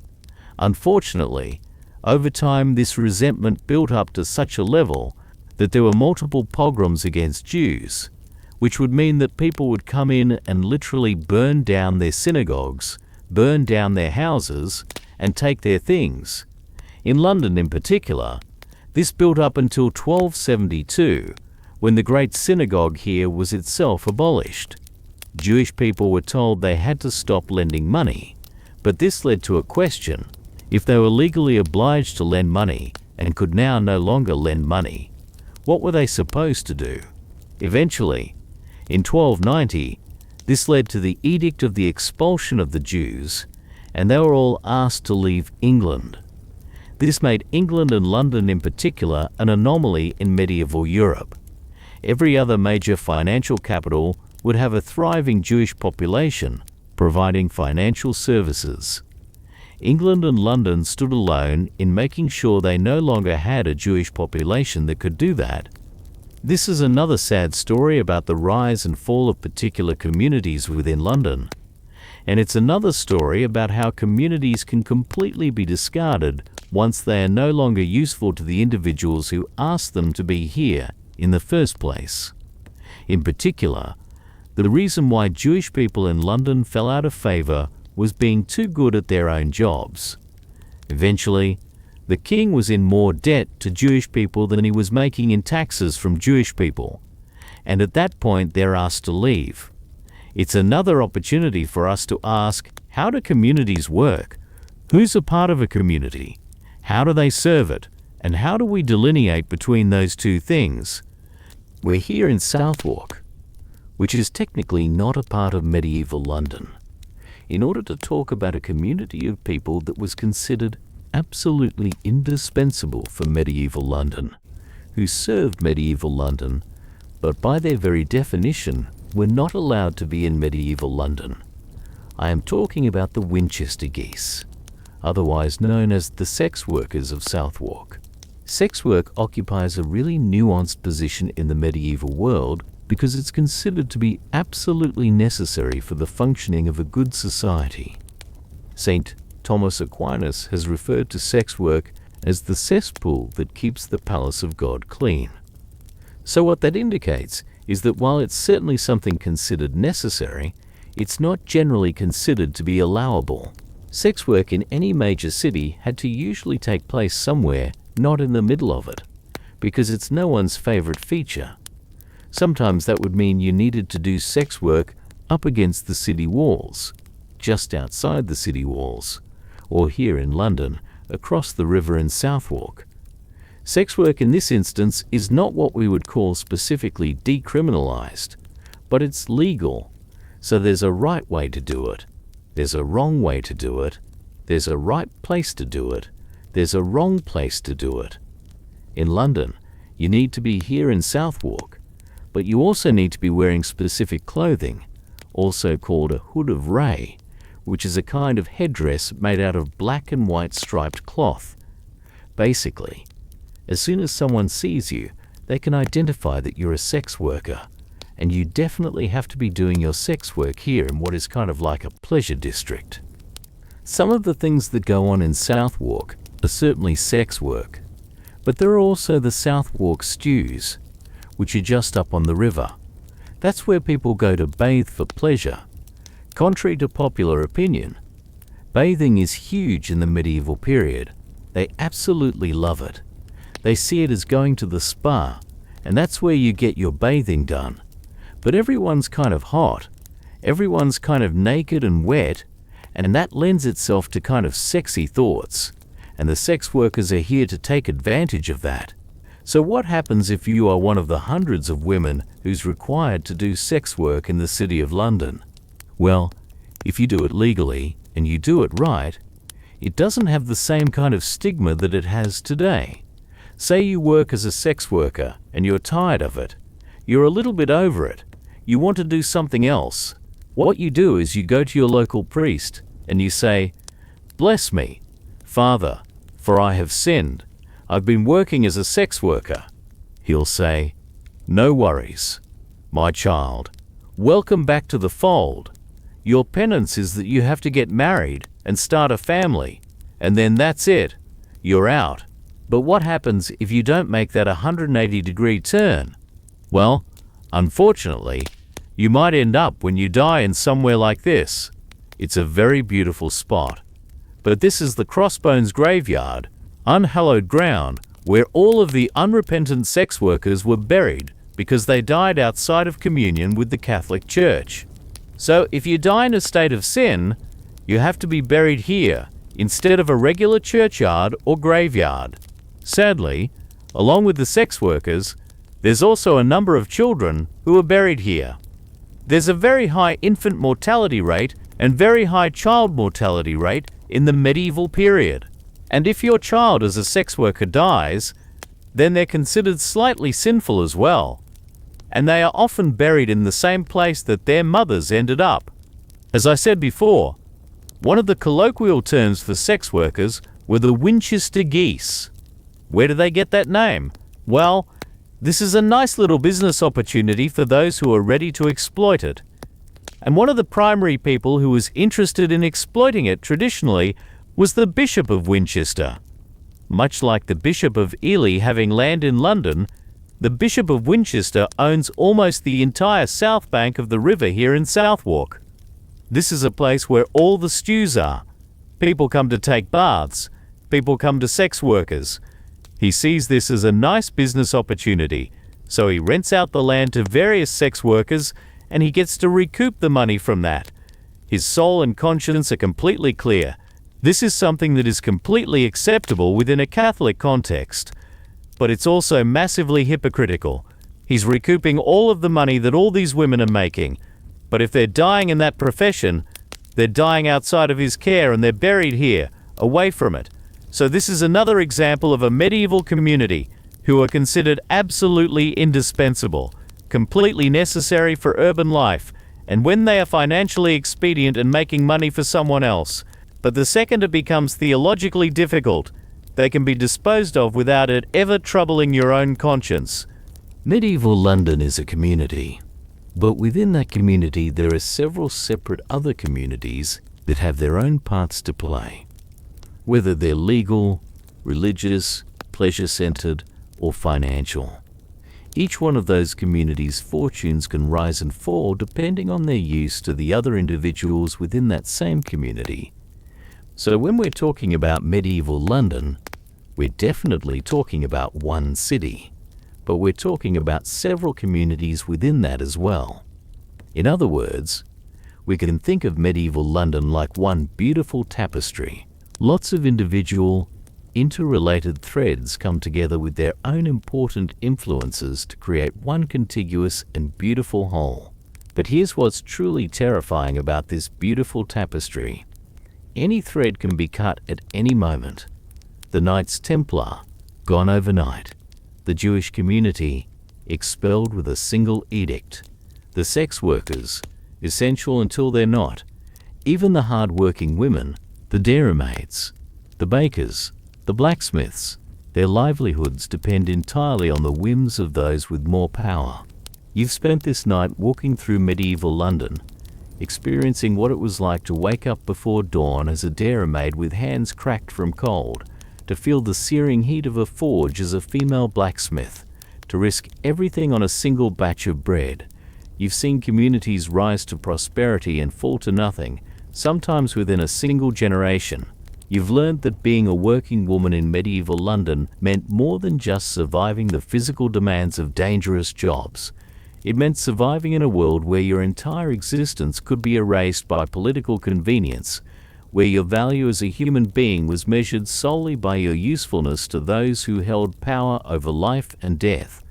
Unfortunately, over time this resentment built up to such a level that there were multiple pogroms against Jews, which would mean that people would come in and literally burn down their synagogues, burn down their houses, and take their things. In London in particular, this built up until 1272, when the Great Synagogue here was itself abolished. Jewish people were told they had to stop lending money, but this led to a question: if they were legally obliged to lend money and could now no longer lend money, what were they supposed to do? Eventually, in 1290, this led to the Edict of the Expulsion of the Jews, and they were all asked to leave England. This made England and London in particular an anomaly in medieval Europe. Every other major financial capital would have a thriving Jewish population providing financial services. England and London stood alone in making sure they no longer had a Jewish population that could do that. This is another sad story about the rise and fall of particular communities within London. And it's another story about how communities can completely be discarded once they are no longer useful to the individuals who asked them to be here in the first place. In particular, the reason why Jewish people in London fell out of favor was being too good at their own jobs. Eventually, the king was in more debt to Jewish people than he was making in taxes from Jewish people, and at that point they're asked to leave. It's another opportunity for us to ask, how do communities work? Who's a part of a community? How do they serve it? And how do we delineate between those two things? We're here in Southwark, which is technically not a part of medieval London, in order to talk about a community of people that was considered absolutely indispensable for medieval London, who served medieval London, but by their very definition were not allowed to be in medieval London. I am talking about the Winchester geese, otherwise known as the sex workers of Southwark. Sex work occupies a really nuanced position in the medieval world because it's considered to be absolutely necessary for the functioning of a good society. St. Thomas Aquinas has referred to sex work as the cesspool that keeps the palace of God clean. So what that indicates is that while it's certainly something considered necessary, it's not generally considered to be allowable. Sex work in any major city had to usually take place somewhere not in the middle of it, because it's no one's favorite feature. Sometimes that would mean you needed to do sex work up against the city walls, just outside the city walls, or here in London, across the river in Southwark. Sex work in this instance is not what we would call specifically decriminalized, but it's legal. So there's a right way to do it, there's a wrong way to do it, there's a right place to do it, there's a wrong place to do it. In London, you need to be here in Southwark, but you also need to be wearing specific clothing, also called a hood of ray, which is a kind of headdress made out of black and white striped cloth. Basically, as soon as someone sees you, they can identify that you're a sex worker, and you definitely have to be doing your sex work here in what is kind of like a pleasure district. Some of the things that go on in Southwark are certainly sex work, but there are also the Southwark stews, which are just up on the river. That's where people go to bathe for pleasure. Contrary to popular opinion, bathing is huge in the medieval period. They absolutely love it. They see it as going to the spa, and that's where you get your bathing done. But everyone's kind of hot, everyone's kind of naked and wet, and that lends itself to kind of sexy thoughts, and the sex workers are here to take advantage of that. So what happens if you are one of the hundreds of women who's required to do sex work in the City of London? Well, if you do it legally and you do it right, it doesn't have the same kind of stigma that it has today. Say you work as a sex worker and you're tired of it. You're a little bit over it. You want to do something else. What you do is you go to your local priest and you say, "Bless me, Father, for I have sinned. I've been working as a sex worker." He'll say, "No worries, my child. Welcome back to the fold. Your penance is that you have to get married and start a family, and then that's it. You're out." But what happens if you don't make that 180-degree turn? Well, unfortunately, you might end up when you die in somewhere like this. It's a very beautiful spot. But this is the Crossbones graveyard, unhallowed ground, where all of the unrepentant sex workers were buried because they died outside of communion with the Catholic Church. So if you die in a state of sin, you have to be buried here instead of a regular churchyard or graveyard. Sadly, along with the sex workers, there's also a number of children who are buried here. There's a very high infant mortality rate and very high child mortality rate in the medieval period. And if your child as a sex worker dies, then they're considered slightly sinful as well. And they are often buried in the same place that their mothers ended up. As I said before, one of the colloquial terms for sex workers were the Winchester geese. Where do they get that name? Well, this is a nice little business opportunity for those who are ready to exploit it. And one of the primary people who was interested in exploiting it traditionally was the Bishop of Winchester. Much like the Bishop of Ely having land in London, the Bishop of Winchester owns almost the entire south bank of the river here in Southwark. This is a place where all the stews are. People come to take baths. People come to sex workers. He sees this as a nice business opportunity, so he rents out the land to various sex workers and he gets to recoup the money from that. His soul and conscience are completely clear. This is something that is completely acceptable within a Catholic context, but it's also massively hypocritical. He's recouping all of the money that all these women are making, but if they're dying in that profession, they're dying outside of his care and they're buried here, away from it. So this is another example of a medieval community who are considered absolutely indispensable, completely necessary for urban life, and when they are financially expedient and making money for someone else. But the second it becomes theologically difficult, they can be disposed of without it ever troubling your own conscience. Medieval London is a community, but within that community there are several separate other communities that have their own parts to play. Whether they're legal, religious, pleasure-centered, or financial. Each one of those communities' fortunes can rise and fall depending on their use to the other individuals within that same community. So when we're talking about medieval London, we're definitely talking about one city, but we're talking about several communities within that as well. In other words, we can think of medieval London like one beautiful tapestry. Lots of individual, interrelated threads come together with their own important influences to create one contiguous and beautiful whole. But here's what's truly terrifying about this beautiful tapestry. Any thread can be cut at any moment. The Knights Templar, gone overnight. The Jewish community, expelled with a single edict. The sex workers, essential until they're not. Even the hard-working women, the dairymaids, the bakers, the blacksmiths, their livelihoods depend entirely on the whims of those with more power. You've spent this night walking through medieval London, experiencing what it was like to wake up before dawn as a dairymaid with hands cracked from cold, to feel the searing heat of a forge as a female blacksmith, to risk everything on a single batch of bread. You've seen communities rise to prosperity and fall to nothing, sometimes within a single generation. You've learned that being a working woman in medieval London meant more than just surviving the physical demands of dangerous jobs. It meant surviving in a world where your entire existence could be erased by political convenience, where your value as a human being was measured solely by your usefulness to those who held power over life and death.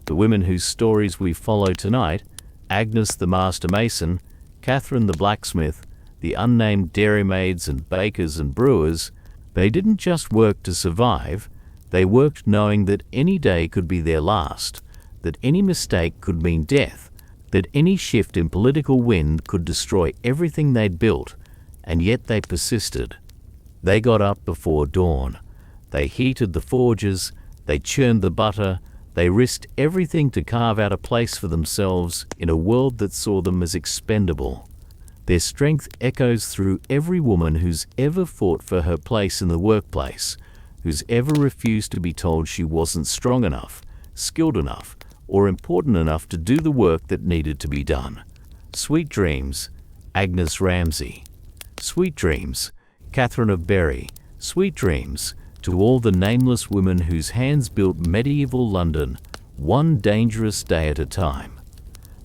The women whose stories we follow tonight, Agnes the Master Mason, Catherine the Blacksmith, the unnamed dairymaids and bakers and brewers, they didn't just work to survive, they worked knowing that any day could be their last, that any mistake could mean death, that any shift in political wind could destroy everything they'd built, and yet they persisted. They got up before dawn. They heated the forges, they churned the butter, they risked everything to carve out a place for themselves in a world that saw them as expendable. Their strength echoes through every woman who's ever fought for her place in the workplace, who's ever refused to be told she wasn't strong enough, skilled enough, or important enough to do the work that needed to be done. Sweet dreams, Agnes Ramsay. Sweet dreams, Catherine of Berry. Sweet dreams to all the nameless women whose hands built medieval London, one dangerous day at a time.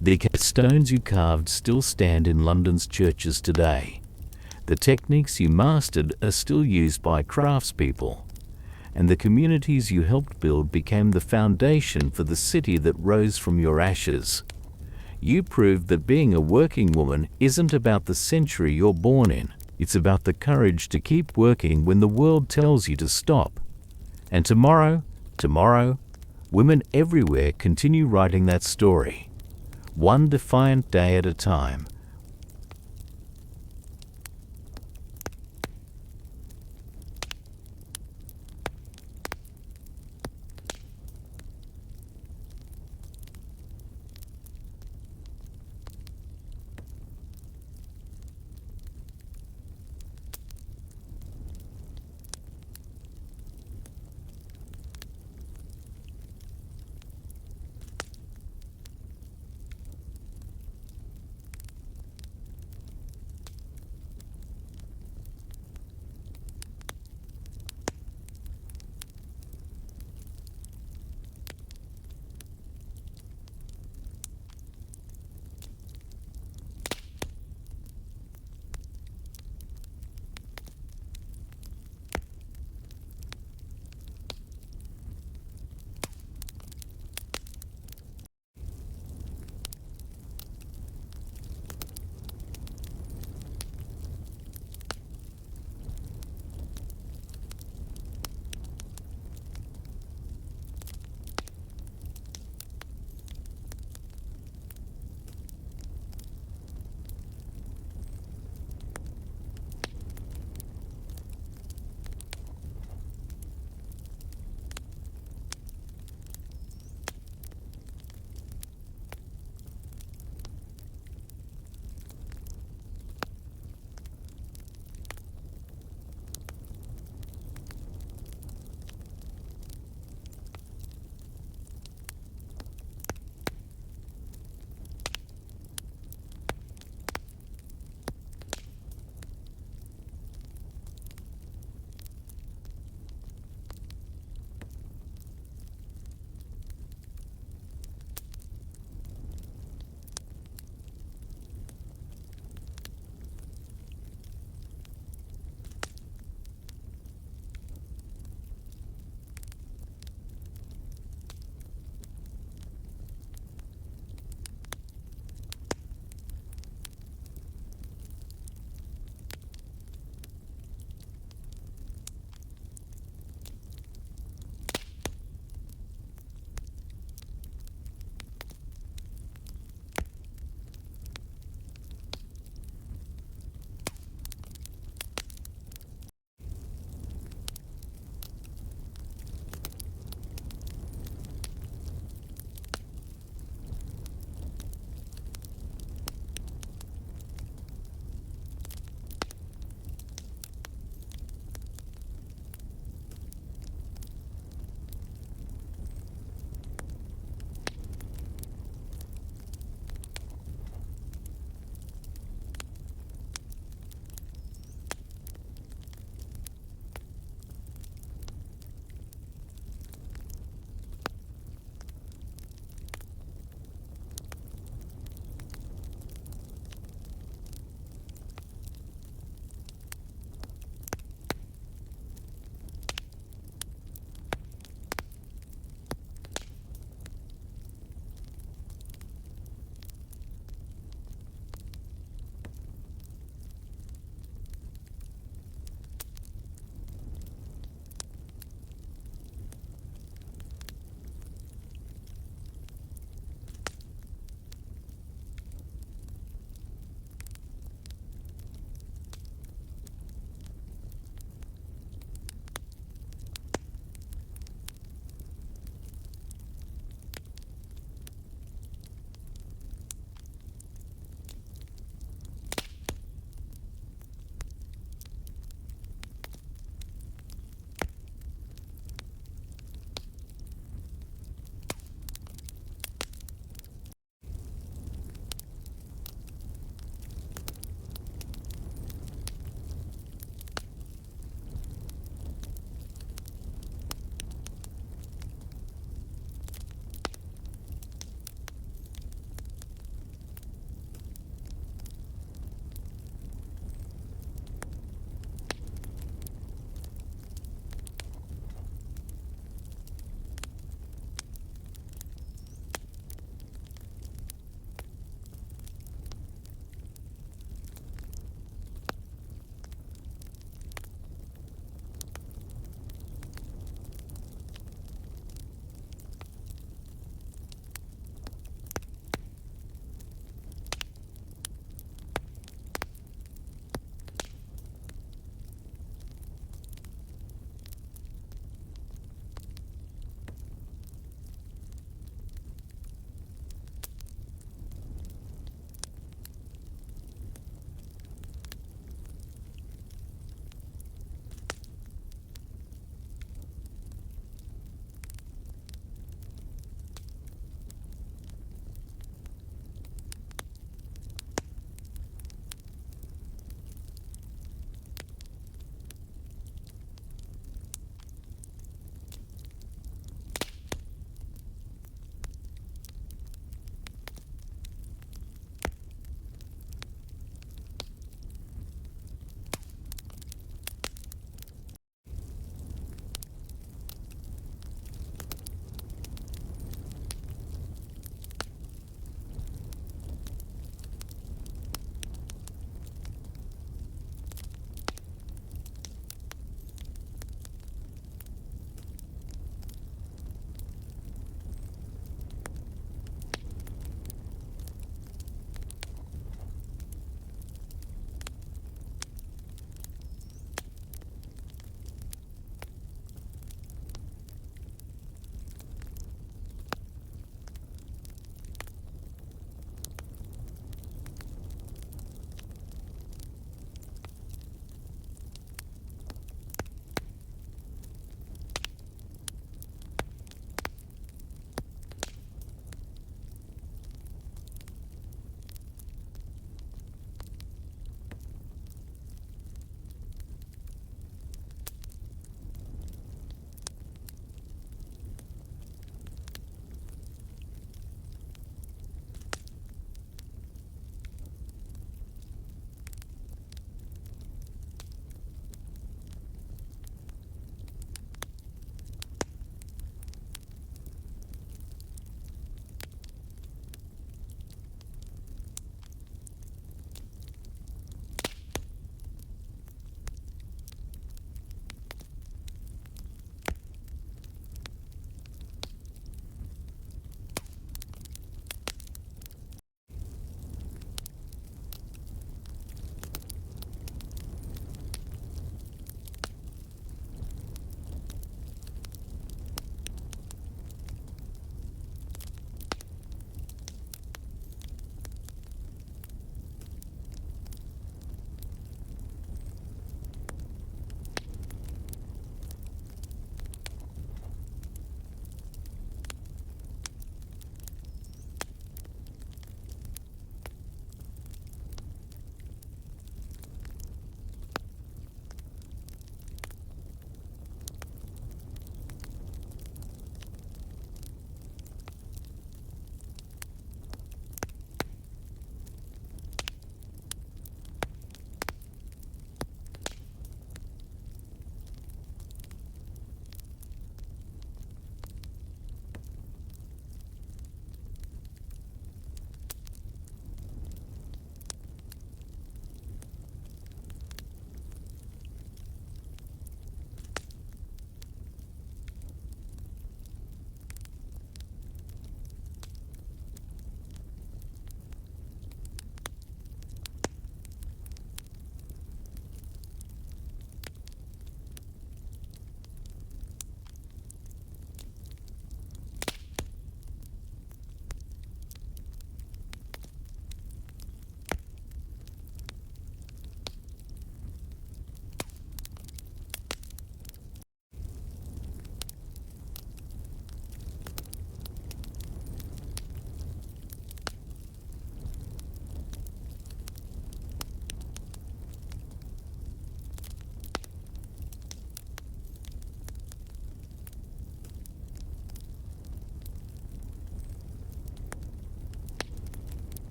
The stones you carved still stand in London's churches today. The techniques you mastered are still used by craftspeople, and the communities you helped build became the foundation for the city that rose from your ashes. You proved that being a working woman isn't about the century you're born in. It's about the courage to keep working when the world tells you to stop. And tomorrow, women everywhere continue writing that story, one defiant day at a time,